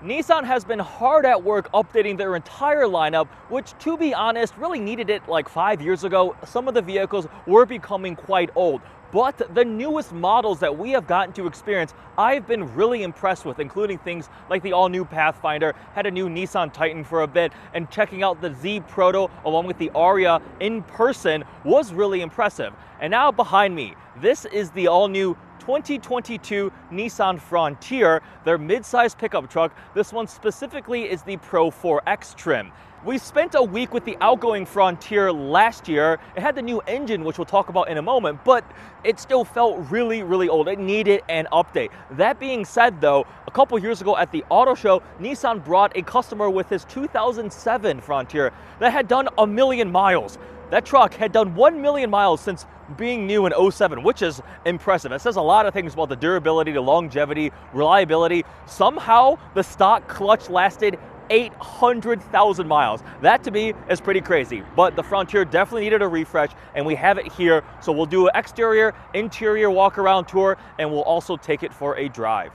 Nissan has been hard at work updating their entire lineup, which, to be honest, really needed it like 5 years ago. Some of the vehicles were becoming quite old. But the newest models that we have gotten to experience, I've been really impressed with, including things like the all-new Pathfinder, had a new Nissan Titan for a bit, and checking out the Z Proto along with the Aria in person was really impressive. And now behind me, this is the all-new 2022 Nissan Frontier, their mid-size pickup truck. This one specifically is the Pro 4X trim. We spent a week with the outgoing Frontier last year. It had the new engine, which we'll talk about in a moment, but it still felt really, really old. It needed an update. That being said, though, a couple years ago at the auto show, Nissan brought a customer with his 2007 Frontier that had done 1 million miles. That truck had done 1 million miles since being new in 07, which is impressive. It says a lot of things about the durability, the longevity, reliability. Somehow, the stock clutch lasted 800,000 miles. That to me is pretty crazy, but the Frontier definitely needed a refresh, and we have it here. So we'll do an exterior, interior walk-around tour, and we'll also take it for a drive.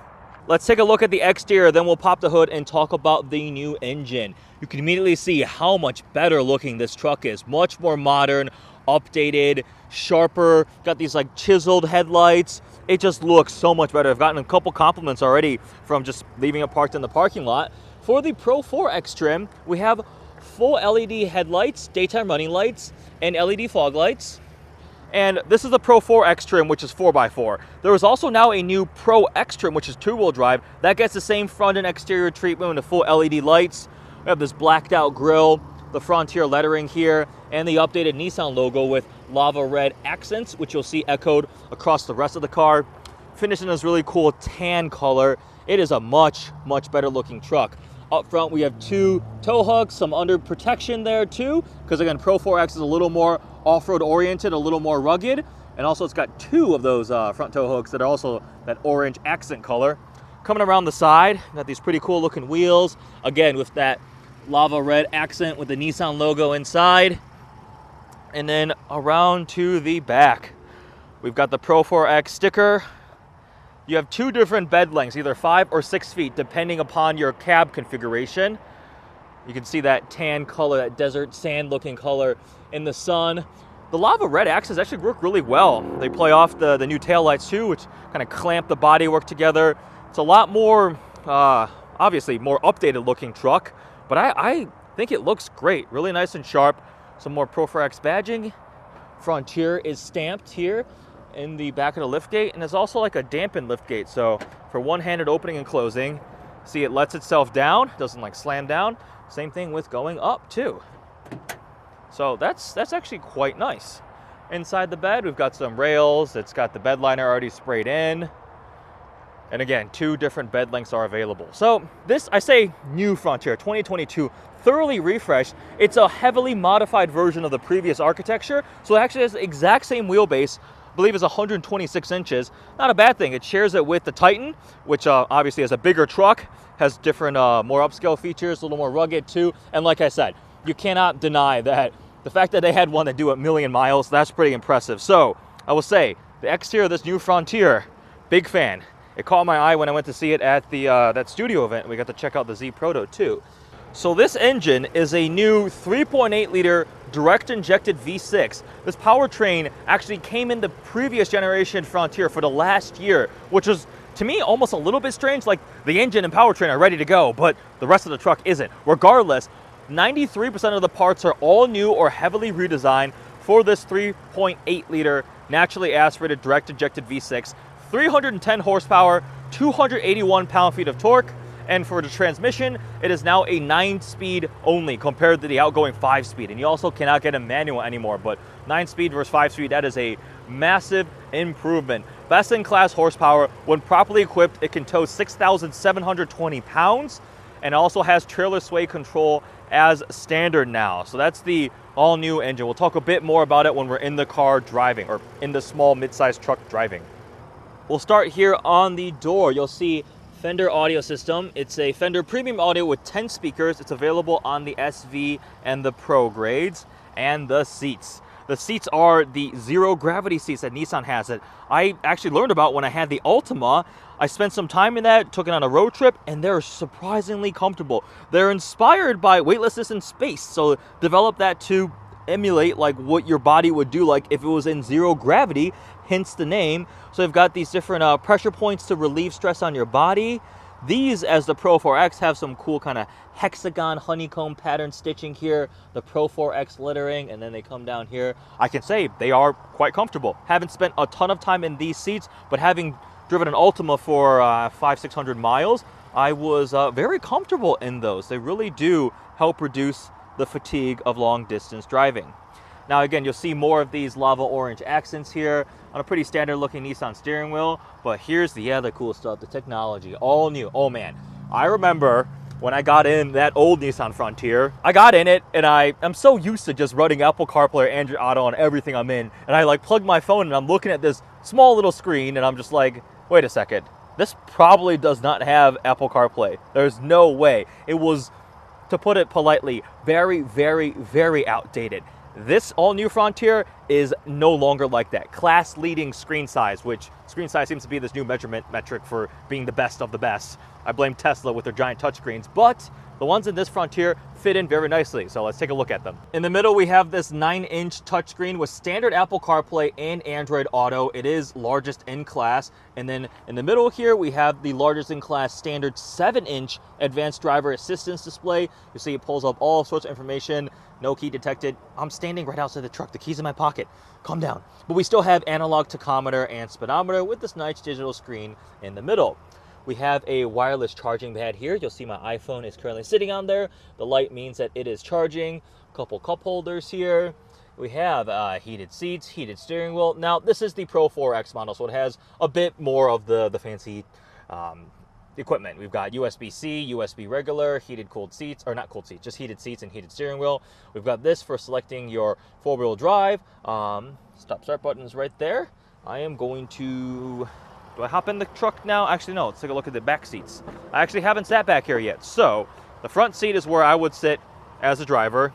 Let's take a look at the exterior, then we'll pop the hood and talk about the new engine. You can immediately see how much better looking this truck is. Much more modern, updated, sharper, got these like chiseled headlights. It just looks so much better. I've gotten a couple compliments already from just leaving it parked in the parking lot. For the Pro 4X trim, we have full LED headlights, daytime running lights, and LED fog lights. And this is the Pro 4X trim, which is 4x4. There is also now a new Pro X trim, which is two-wheel drive. That gets the same front and exterior treatment with the full LED lights. We have this blacked out grille, the Frontier lettering here, and the updated Nissan logo with lava red accents, which you'll see echoed across the rest of the car. Finished in this really cool tan color. It is a much, much better looking truck. Up front, we have two tow hooks, some under protection there too, because again, Pro 4X is a little more off-road oriented, a little more rugged, and also it's got two of those front tow hooks that are also that orange accent color. Coming around the side, got these pretty cool looking wheels, again with that lava red accent with the Nissan logo inside. And then around to the back, we've got the Pro 4X sticker. You have two different bed lengths, either 5 or 6 feet, depending upon your cab configuration. You can see that tan color, that desert sand looking color in the sun. The lava red accents actually work really well. They play off the new taillights too, which kind of clamp the bodywork together. It's a lot more, obviously, more updated looking truck, but I think it looks great. Really nice and sharp. Some more Pro 4X badging. Frontier is stamped here in the back of the liftgate, and there's also like a dampened liftgate, so for one-handed opening and closing. See, it lets itself down, doesn't like slam down. Same thing with going up too. So that's actually quite nice. Inside the bed, we've got some rails. It's got the bed liner already sprayed in, and again, two different bed lengths are available. So this, I say new Frontier 2022, thoroughly refreshed. It's a heavily modified version of the previous architecture, so it actually has the exact same wheelbase. I believe is 126 inches. Not a bad thing. It shares it with the Titan, which obviously is a bigger truck, has different, more upscale features, a little more rugged too. And like I said, you cannot deny that the fact that they had one that do 1 million miles, that's pretty impressive. So I will say, the exterior of this new Frontier, big fan. It caught my eye when I went to see it at the that studio event. We got to check out the Z Proto too. So this engine is a new 3.8 liter direct injected V6. This powertrain actually came in the previous generation Frontier for the last year, which was, to me, almost a little bit strange. Like, the engine and powertrain are ready to go, but the rest of the truck isn't. Regardless, 93% of the parts are all new or heavily redesigned for this 3.8 liter naturally aspirated direct injected V6. 310 horsepower, 281 pound-feet of torque. And for the transmission, it is now a 9-speed only compared to the outgoing 5-speed. And you also cannot get a manual anymore, but 9-speed versus 5-speed, that is a massive improvement. Best-in-class horsepower. When properly equipped, it can tow 6,720 pounds and also has trailer sway control as standard now. So that's the all-new engine. We'll talk a bit more about it when we're in the car driving, or in the small mid-sized truck driving. We'll start here on the door. You'll see Fender audio system. It's a Fender premium audio with 10 speakers. It's available on the SV and the Pro grades. And the seats. The seats are the zero gravity seats that Nissan has that I actually learned about when I had the Altima. I spent some time in that, took it on a road trip, and they're surprisingly comfortable. They're inspired by weightlessness in space, so develop that to emulate like what your body would do like if it was in zero gravity, hence the name. So they've got these different pressure points to relieve stress on your body. These, as the Pro 4X, have some cool kind of hexagon honeycomb pattern stitching here, the Pro 4X lettering, and then they come down here. I can say they are quite comfortable. Haven't spent a ton of time in these seats, but having driven an Altima for 500-600 miles, I was very comfortable in those. They really do help reduce the fatigue of long distance driving. Now again, you'll see more of these lava orange accents here on a pretty standard looking Nissan steering wheel, but here's the other cool stuff, the technology, all new. Oh man, I remember when I got in that old Nissan Frontier, I got in it and I'm so used to just running Apple CarPlay or Android Auto on everything I'm in, and I like plug my phone and I'm looking at this small little screen and I'm just like, wait a second, this probably does not have Apple CarPlay. There's no way. It was, to put it politely, very, very, very outdated. This all-new Frontier is no longer like that. Class-leading screen size, which screen size seems to be this new measurement metric for being the best of the best. I blame Tesla with their giant touchscreens, but the ones in this Frontier fit in very nicely, so let's take a look at them. In the middle, we have this 9-inch touchscreen with standard Apple CarPlay and Android Auto. It is largest in class. And then in the middle here, we have the largest in class standard 7-inch advanced driver assistance display. You see it pulls up all sorts of information. No key detected. I'm standing right outside the truck. The key's in my pocket. Calm down. But we still have analog tachometer and speedometer with this nice digital screen in the middle. We have a wireless charging pad here. You'll see my iPhone is currently sitting on there. The light means that it is charging. A couple cup holders here. We have heated seats, heated steering wheel. Now, this is the Pro 4X model, so it has a bit more of the fancy equipment. We've got USB-C, USB regular, heated cooled seats, or not cooled seats, just heated seats and heated steering wheel. We've got this for selecting your four-wheel drive. Stop-start button is right there. I am going to... Do I hop in the truck now? Actually, no. Let's take a look at the back seats. I actually haven't sat back here yet. So, the front seat is where I would sit as a driver.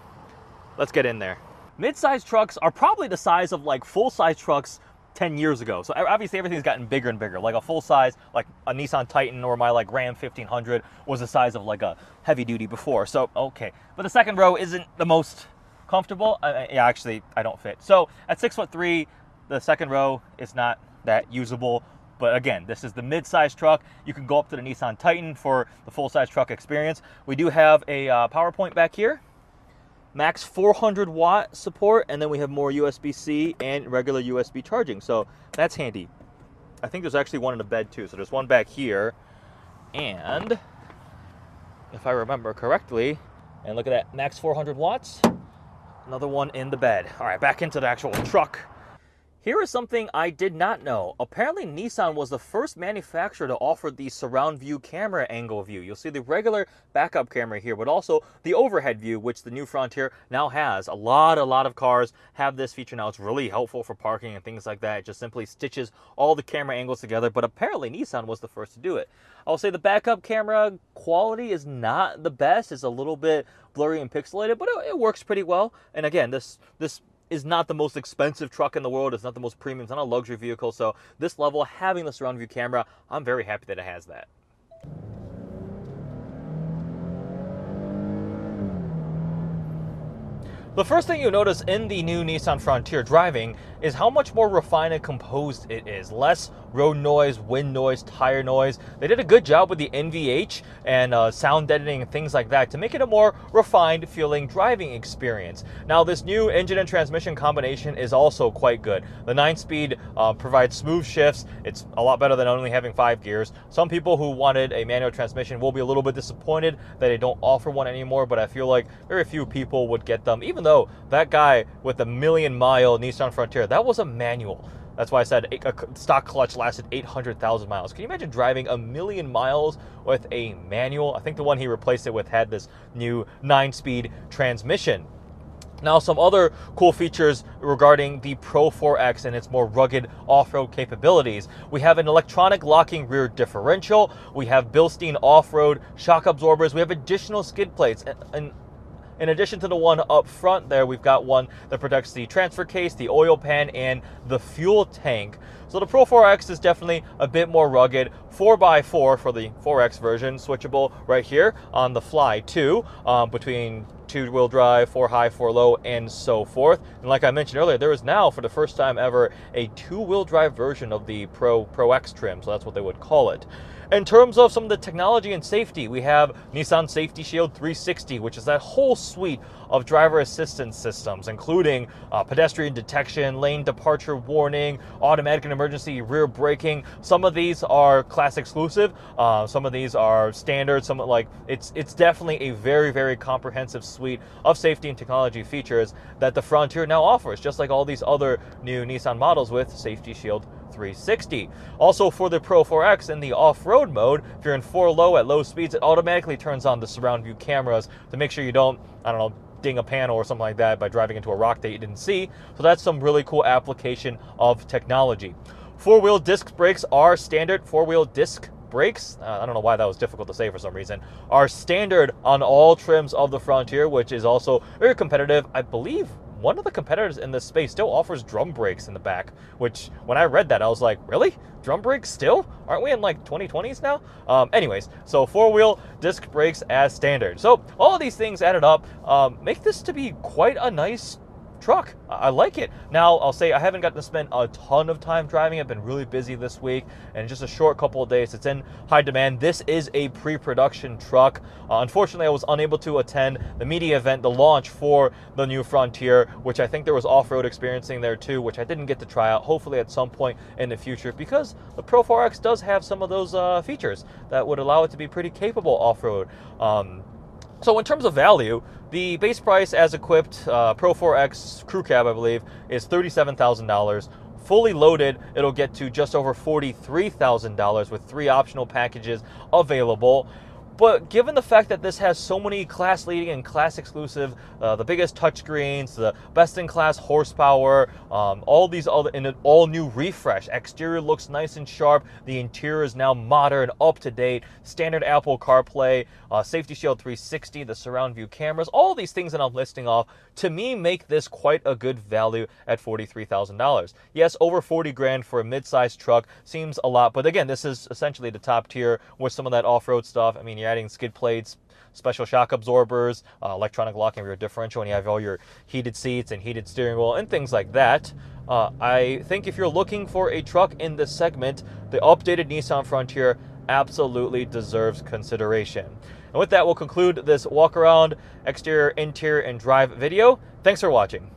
Let's get in there. Mid-size trucks are probably the size of like full-size trucks 10 years ago. So obviously everything's gotten bigger and bigger. Like a full-size, like a Nissan Titan or my like Ram 1500 was the size of like a heavy-duty before. So, okay. But the second row isn't the most comfortable. Yeah, actually, I don't fit. So, at 6'3", the second row is not that usable. But again, this is the mid-size truck. You can go up to the Nissan Titan for the full-size truck experience. We do have a power point back here. Max 400 watt support, and then we have more USB-C and regular USB charging. So that's handy. I think there's actually one in the bed too. So there's one back here. And if I remember correctly, and look at that, max 400 watts. Another one in the bed. All right, back into the actual truck. Here is something I did not know. Apparently, Nissan was the first manufacturer to offer the surround view camera angle view. You'll see the regular backup camera here, but also the overhead view, which the new Frontier now has. A lot of cars have this feature now. It's really helpful for parking and things like that. It just simply stitches all the camera angles together, but apparently Nissan was the first to do it. I'll say the backup camera quality is not the best. It's a little bit blurry and pixelated, but it works pretty well. And again, this is not the most expensive truck in the world. It's not the most premium. It's not a luxury vehicle. So this level, having the surround view camera, I'm very happy that it has that. The first thing you notice in the new Nissan Frontier driving is how much more refined and composed it is. Less road noise, wind noise, tire noise. They did a good job with the NVH and sound deadening and things like that to make it a more refined feeling driving experience. Now, this new engine and transmission combination is also quite good. The 9-speed provides smooth shifts. It's a lot better than only having 5 gears. Some people who wanted a manual transmission will be a little bit disappointed that they don't offer one anymore, but I feel like very few people would get them, even though that guy with a 1,000,000-mile Nissan Frontier, that was a manual. That's why I said a stock clutch lasted 800,000 miles. Can you imagine driving 1,000,000 miles with a manual? I think the one he replaced it with had this new 9-speed transmission. Now, some other cool features regarding the Pro 4X and its more rugged off-road capabilities. We have an electronic locking rear differential. We have Bilstein off-road shock absorbers. We have additional skid plates. And In addition to the one up front there, we've got one that protects the transfer case, the oil pan, and the fuel tank. So the Pro 4X is definitely a bit more rugged. 4x4 for the 4X version, switchable right here on the fly too, between 2-wheel drive, 4 high, 4 low, and so forth. And like I mentioned earlier, there is now, for the first time ever, a 2-wheel drive version of the Pro X trim, so that's what they would call it. In terms of some of the technology and safety, we have Nissan Safety Shield 360, which is that whole suite of driver assistance systems, including pedestrian detection, lane departure warning, automatic and emergency rear braking. Some of these are class exclusive, some of these are standard. It's definitely a very, very comprehensive suite of safety and technology features that the Frontier now offers, just like all these other new Nissan models with Safety Shield 360. Also, for the Pro 4X in the off-road mode, if you're in 4 low at low speeds, it automatically turns on the surround view cameras to make sure you don't, ding a panel or something like that by driving into a rock that you didn't see. So that's some really cool application of technology. 4-wheel disc brakes are standard. 4-wheel disc brakes, I don't know why that was difficult to say for some reason, are standard on all trims of the Frontier, which is also very competitive. I believe one of the competitors in this space still offers drum brakes in the back, which when I read that, I was like, really? Drum brakes still? Aren't we in like 2020s now? Anyways, so 4-wheel disc brakes as standard. So all of these things added up make this to be quite a nice truck. I like it. Now, I'll say I haven't gotten to spend a ton of time driving. I've been really busy this week, and just a short couple of days, it's in high demand. This is a pre-production truck. Unfortunately, I was unable to attend the media event, the launch for the new Frontier, which I think there was off-road experiencing there too, which I didn't get to try out, hopefully at some point in the future, because the Pro 4X does have some of those features that would allow it to be pretty capable off-road. So in terms of value, the base price as equipped Pro 4X Crew Cab, I believe, is $37,000. Fully loaded, it'll get to just over $43,000 with 3 optional packages available. But given the fact that this has so many class-leading and class-exclusive, the biggest touchscreens, the best-in-class horsepower, all these other, in an all-new refresh. Exterior looks nice and sharp. The interior is now modern, up-to-date, standard Apple CarPlay, Safety Shield 360, the surround view cameras. All these things that I'm listing off, to me, make this quite a good value at $43,000. Yes, over 40 grand for a mid-sized truck seems a lot, but again, this is essentially the top tier with some of that off-road stuff. I mean, you're adding skid plates, special shock absorbers, electronic locking rear differential, and you have all your heated seats and heated steering wheel and things like that. I think if you're looking for a truck in this segment, the updated Nissan Frontier absolutely deserves consideration. And with that, we'll conclude this walk around, exterior, interior, and drive video. Thanks for watching.